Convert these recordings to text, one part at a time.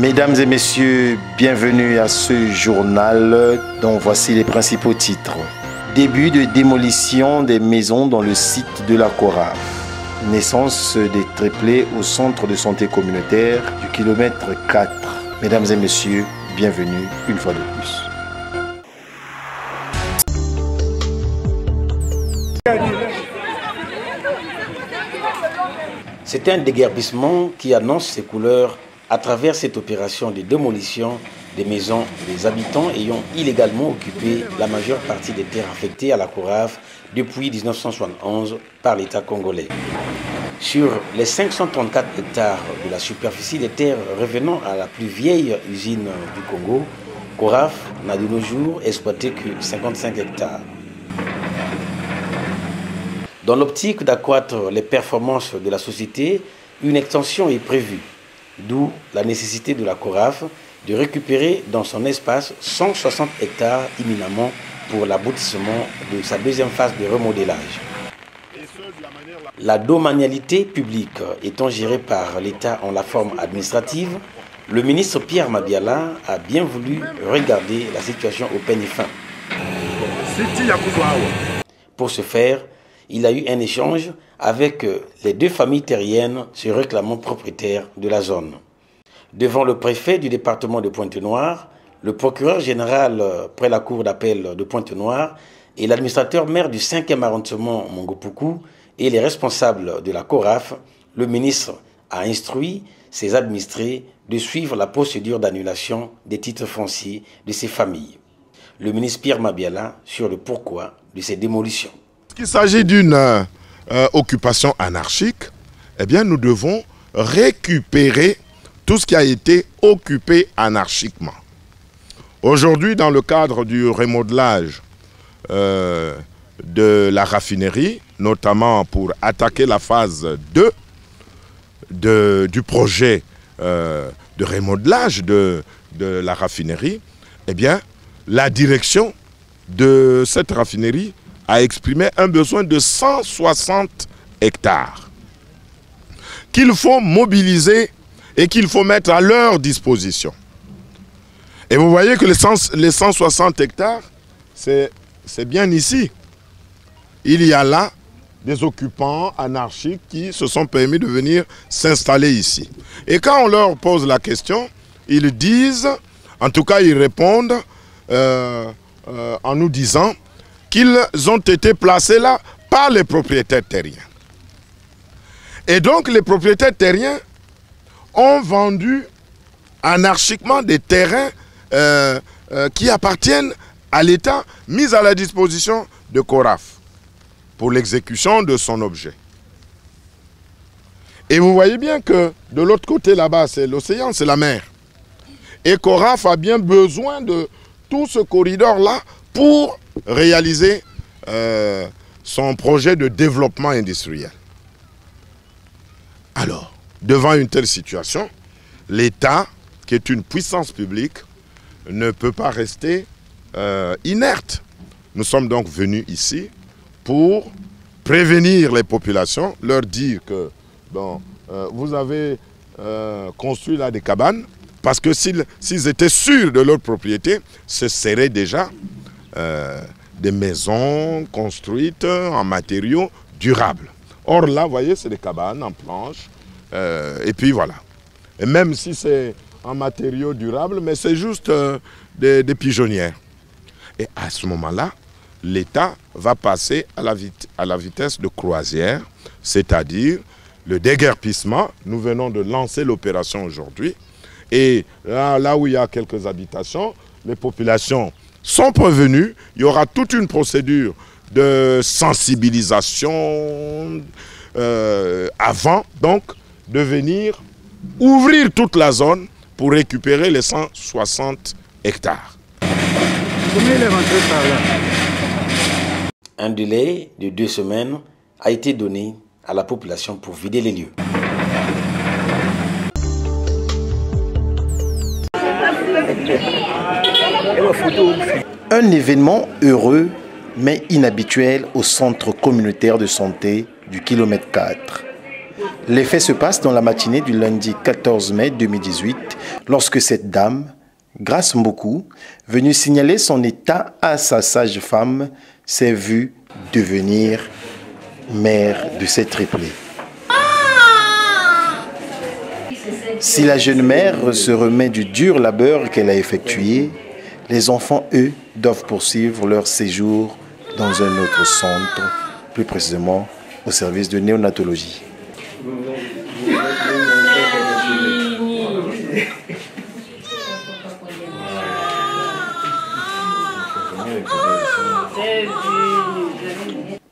Mesdames et messieurs, bienvenue à ce journal dont voici les principaux titres. Début de démolition des maisons dans le site de la Coraf. Naissance des triplés au centre de santé communautaire du kilomètre 4. Mesdames et messieurs, bienvenue une fois de plus. C'est un déguerpissement qui annonce ses couleurs à travers cette opération de démolition des maisons des habitants ayant illégalement occupé la majeure partie des terres affectées à la Coraf depuis 1971 par l'État congolais. Sur les 534 hectares de la superficie des terres revenant à la plus vieille usine du Congo, Coraf n'a de nos jours exploité que 55 hectares. Dans l'optique d'accroître les performances de la société, une extension est prévue, d'où la nécessité de la Coraf de récupérer dans son espace 160 hectares imminemment pour l'aboutissement de sa deuxième phase de remodélage. La domanialité publique étant gérée par l'État en la forme administrative, le ministre Pierre Mabiala a bien voulu regarder la situation au peigne fin. Pour ce faire, il a eu un échange avec les deux familles terriennes se réclamant propriétaires de la zone. Devant le préfet du département de Pointe-Noire, le procureur général près la cour d'appel de Pointe-Noire et l'administrateur maire du 5e arrondissement Mongopuku et les responsables de la Coraf, le ministre a instruit ses administrés de suivre la procédure d'annulation des titres fonciers de ces familles. Le ministre Pierre Mabiala sur le pourquoi de ces démolitions. Qu'il s'agit d'une occupation anarchique, eh bien nous devons récupérer tout ce qui a été occupé anarchiquement. Aujourd'hui, dans le cadre du remodelage de la raffinerie, notamment pour attaquer la phase 2 du projet de remodelage de la raffinerie, eh bien la direction de cette raffinerie a exprimé un besoin de 160 hectares qu'il faut mobiliser et qu'il faut mettre à leur disposition. Et vous voyez que les 160 hectares, c'est bien ici. Il y a là des occupants anarchiques qui se sont permis de venir s'installer ici. Et quand on leur pose la question, ils disent, en tout cas ils répondent en nous disant qu'ils ont été placés là par les propriétaires terriens. Et donc les propriétaires terriens ont vendu anarchiquement des terrains qui appartiennent à l'État, mis à la disposition de Coraf pour l'exécution de son objet. Et vous voyez bien que de l'autre côté là-bas, c'est l'océan, c'est la mer. Et Coraf a bien besoin de tout ce corridor-là pour réaliser son projet de développement industriel. Alors, devant une telle situation, l'État, qui est une puissance publique, ne peut pas rester inerte. Nous sommes donc venus ici pour prévenir les populations, leur dire que bon, vous avez construit là des cabanes, parce que s'ils étaient sûrs de leur propriété, ce serait déjà des maisons construites en matériaux durables. Or là, vous voyez, c'est des cabanes en planches, et puis voilà. Et même si c'est en matériaux durables, mais c'est juste des pigeonnières. Et à ce moment-là, l'État va passer à la vitesse de croisière, c'est-à-dire le déguerpissement. Nous venons de lancer l'opération aujourd'hui. Et là où il y a quelques habitations, les populations sont prévenues. Il y aura toute une procédure de sensibilisation avant donc de venir ouvrir toute la zone pour récupérer les 160 hectares. Combien il est rentré par là? Un délai de 2 semaines a été donné à la population pour vider les lieux. Un événement heureux mais inhabituel au centre communautaire de santé du kilomètre 4. Les faits se passent dans la matinée du lundi 14 mai 2018, lorsque cette dame, Grâce Mboku, venue signaler son état à sa sage-femme, s'est vue devenir mère de ses triplés. Si la jeune mère se remet du dur labeur qu'elle a effectué, les enfants, eux, doivent poursuivre leur séjour dans un autre centre, plus précisément au service de néonatologie.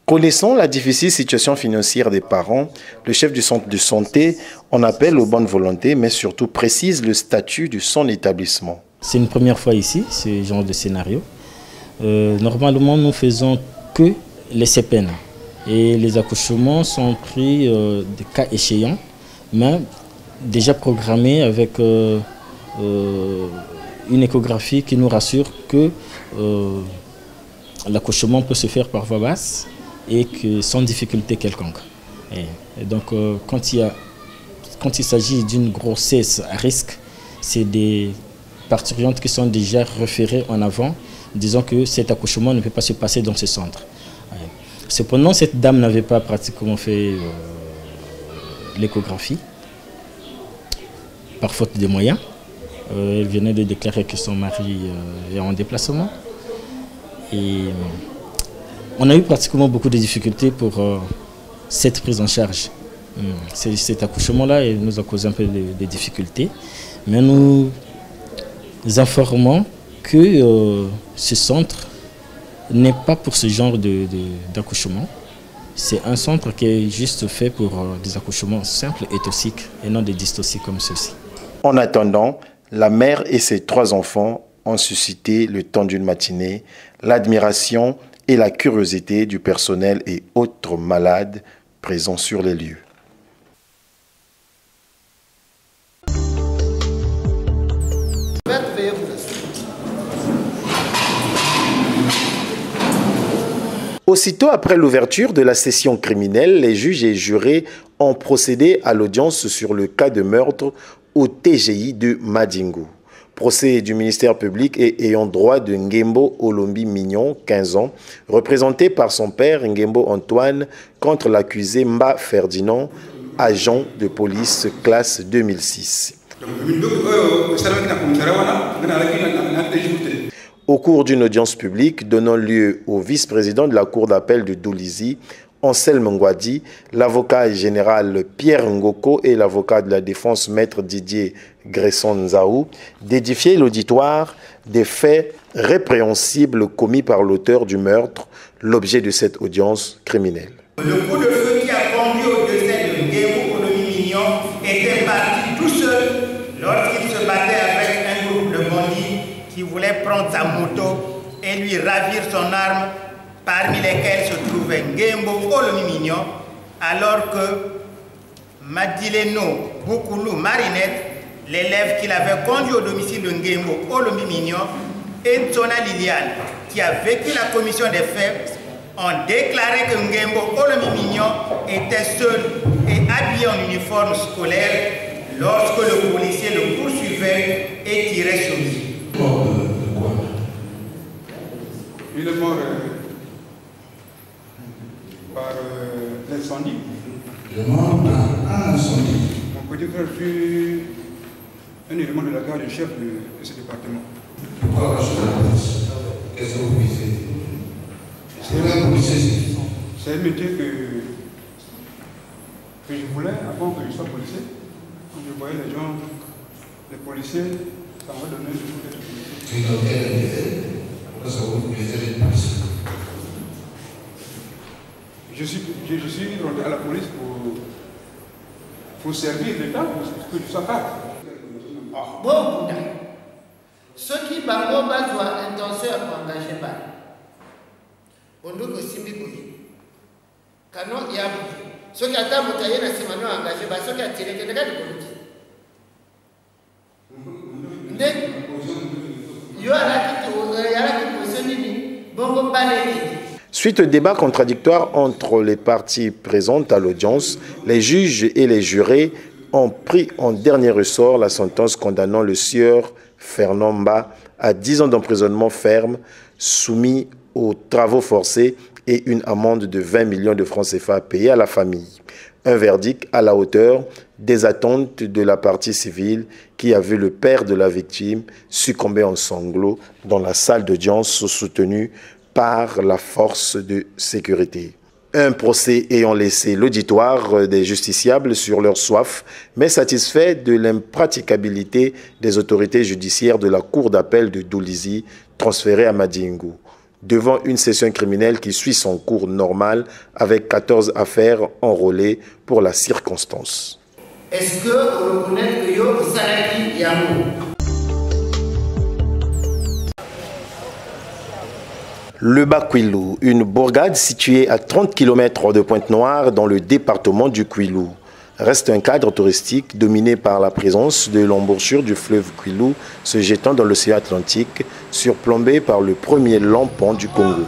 Connaissant la difficile situation financière des parents, le chef du centre de santé en appelle aux bonnes volontés, mais surtout précise le statut de son établissement. C'est une première fois ici, ce genre de scénario. Normalement, nous faisons que les CPN et les accouchements sont pris des cas échéants, mais déjà programmés avec une échographie qui nous rassure que l'accouchement peut se faire par voie basse et que sans difficulté quelconque. Et donc, quand il s'agit d'une grossesse à risque, c'est des parturientes qui sont déjà référées en avant, disant que cet accouchement ne peut pas se passer dans ce centre. Cependant, cette dame n'avait pas pratiquement fait l'échographie, par faute de moyens. Elle venait de déclarer que son mari est en déplacement. Et on a eu pratiquement beaucoup de difficultés pour cette prise en charge. Cet accouchement-là nous a causé un peu de difficultés. Mais nous informons que ce centre n'est pas pour ce genre d'accouchement. C'est un centre qui est juste fait pour des accouchements simples et toxiques et non des dystocies comme ceux-ci. En attendant, la mère et ses 3 enfants ont suscité le temps d'une matinée l'admiration et la curiosité du personnel et autres malades présents sur les lieux. Aussitôt après l'ouverture de la session criminelle, les juges et jurés ont procédé à l'audience sur le cas de meurtre au TGI de Madingu. Procès du ministère public et ayant droit de Ngembo Olombi Mignon, 15 ans, représenté par son père Ngembo Antoine, contre l'accusé Mba Ferdinand, agent de police classe 2006. Au cours d'une audience publique donnant lieu au vice-président de la cour d'appel de Dolisie, Anselme Ngwadi, l'avocat général Pierre Ngoko et l'avocat de la défense maître Didier Gresson-Nzaou, d'édifier l'auditoire des faits répréhensibles commis par l'auteur du meurtre, l'objet de cette audience criminelle. Le coup de feu qui a conduit au décès de Ngembo Olombi Mignon était parti tout seul lorsqu'il se battait avec un groupe de bandits qui voulaient prendre sa moto et lui ravir son arme, parmi lesquels se trouvait Ngembo Olombi Mignon, alors que Madileno Boukoulou Marinette, l'élève qui l'avait conduit au domicile de Ngembo Olombi Mignon, et Tsona Liliane, qui a vécu la commission des faits, ont déclaré que Ngembo Olombi Mignon était seul et habillé en uniforme scolaire lorsque le policier le poursuivait et tirait sur lui. Il est mort par l'incendie. Il est mort par un incendie. Mon petit frère fut un élément de la garde du chef de ce département. Pourquoi qu'est-ce que vous visez? C'est un métier que je voulais avant que je sois policier. Quand je voyais les gens, les policiers, ça m'a donné le goût d'être policier. Je suis rentré à la police pour servir l'État, pour que je sois cadre. Bon, ceux qui parlent pas doivent intention à engager pas. On doit aussi m'écouter. Canon y a ceux qui attendent mon taillé n'a pas engagé pas ceux qui attirent les gars de politique. Suite au débat contradictoire entre les parties présentes à l'audience, les juges et les jurés ont pris en dernier ressort la sentence condamnant le sieur Fernand Mba à 10 ans d'emprisonnement ferme, soumis aux travaux forcés et une amende de 20 millions de francs CFA payée à la famille. Un verdict à la hauteur des attentes de la partie civile qui a vu le père de la victime succomber en sanglots dans la salle d'audience soutenue par la force de sécurité. Un procès ayant laissé l'auditoire des justiciables sur leur soif, mais satisfait de l'impraticabilité des autorités judiciaires de la cour d'appel de Doulizi, transférée à Madingu, devant une session criminelle qui suit son cours normal avec 14 affaires enrôlées pour la circonstance. Est-ce que vous reconnaissez que yo Salaki Yamou? Le Bas-Kwilu, une bourgade située à 30 km de Pointe-Noire dans le département du Kwilu, reste un cadre touristique dominé par la présence de l'embouchure du fleuve Kwilu se jetant dans l'océan Atlantique, surplombé par le premier long pont du Congo.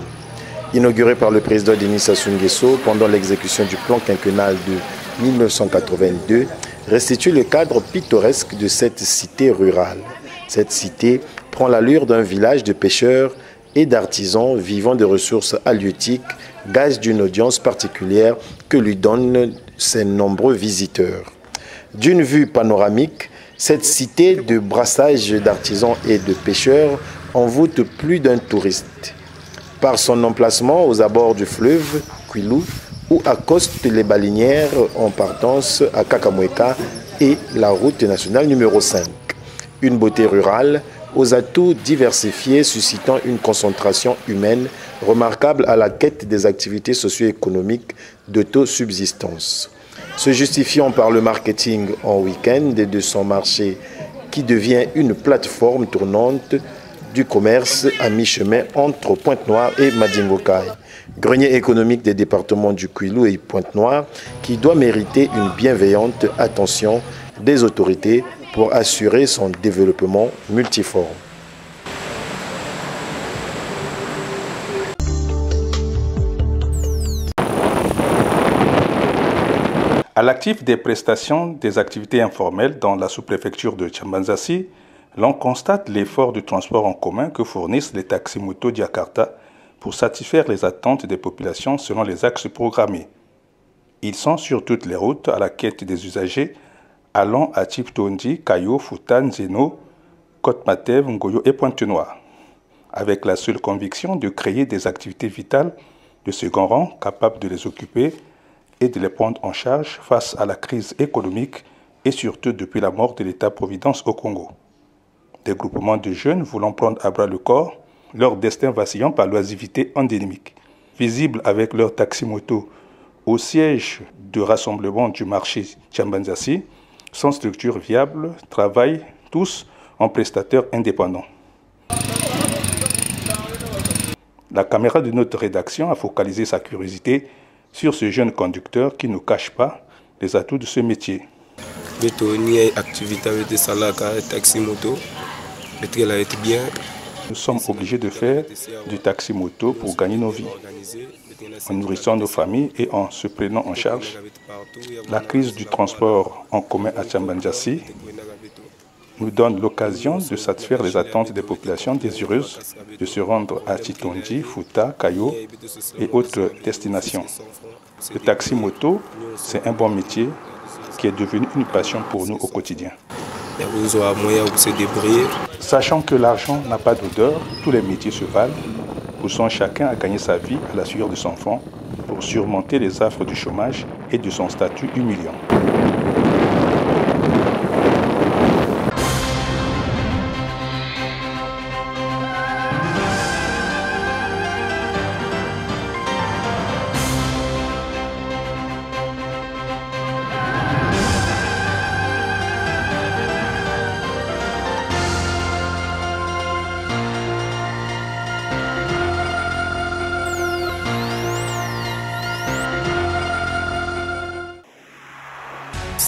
Inauguré par le président Denis Sassou Nguesso pendant l'exécution du plan quinquennal de 1982, restitue le cadre pittoresque de cette cité rurale. Cette cité prend l'allure d'un village de pêcheurs et d'artisans vivant de ressources halieutiques, gage d'une audience particulière que lui donnent ses nombreux visiteurs. D'une vue panoramique, cette cité de brassage d'artisans et de pêcheurs envoûte plus d'un touriste. Par son emplacement aux abords du fleuve Kwilu, où accostent les baleinières en partance à Kakamweka et la route nationale numéro 5. Une beauté rurale aux atouts diversifiés suscitant une concentration humaine remarquable à la quête des activités socio-économiques d'autosubsistance. Se justifiant par le marketing en week-end et de son marché qui devient une plateforme tournante du commerce à mi-chemin entre Pointe-Noire et Madingokai. Grenier économique des départements du Kwilu et Pointe-Noire qui doit mériter une bienveillante attention des autorités pour assurer son développement multiforme. À l'actif des prestations des activités informelles dans la sous-préfecture de Tchambanzassi, l'on constate l'effort du transport en commun que fournissent les taxis-motos Jakarta pour satisfaire les attentes des populations selon les axes programmés. Ils sont sur toutes les routes à la quête des usagers allant à Tiptondi, Kayo, Futan, Zeno, Côte-Matev, Ngoyo et Pointe-Noire, avec la seule conviction de créer des activités vitales de second rang capables de les occuper et de les prendre en charge face à la crise économique et surtout depuis la mort de l'État-providence au Congo. Des groupements de jeunes voulant prendre à bras le corps leur destin vacillant par l'oisivité endémique, visibles avec leur taxi-moto au siège de rassemblement du marché Tchambanzassi, sans structure viable, travaillent tous en prestataires indépendants. La caméra de notre rédaction a focalisé sa curiosité sur ce jeune conducteur qui ne cache pas les atouts de ce métier. Nous sommes obligés de faire du taxi-moto pour gagner nos vies, en nourrissant nos familles et en se prenant en charge. La crise du transport en commun à Tchambanzassi nous donne l'occasion de satisfaire les attentes des populations désireuses de se rendre à Titondi, Futa, Kayo et autres destinations. Le taxi-moto, c'est un bon métier qui est devenu une passion pour nous au quotidien. Sachant que l'argent n'a pas d'odeur, tous les métiers se valent, poussant chacun à gagner sa vie à la sueur de son front pour surmonter les affres du chômage et de son statut humiliant.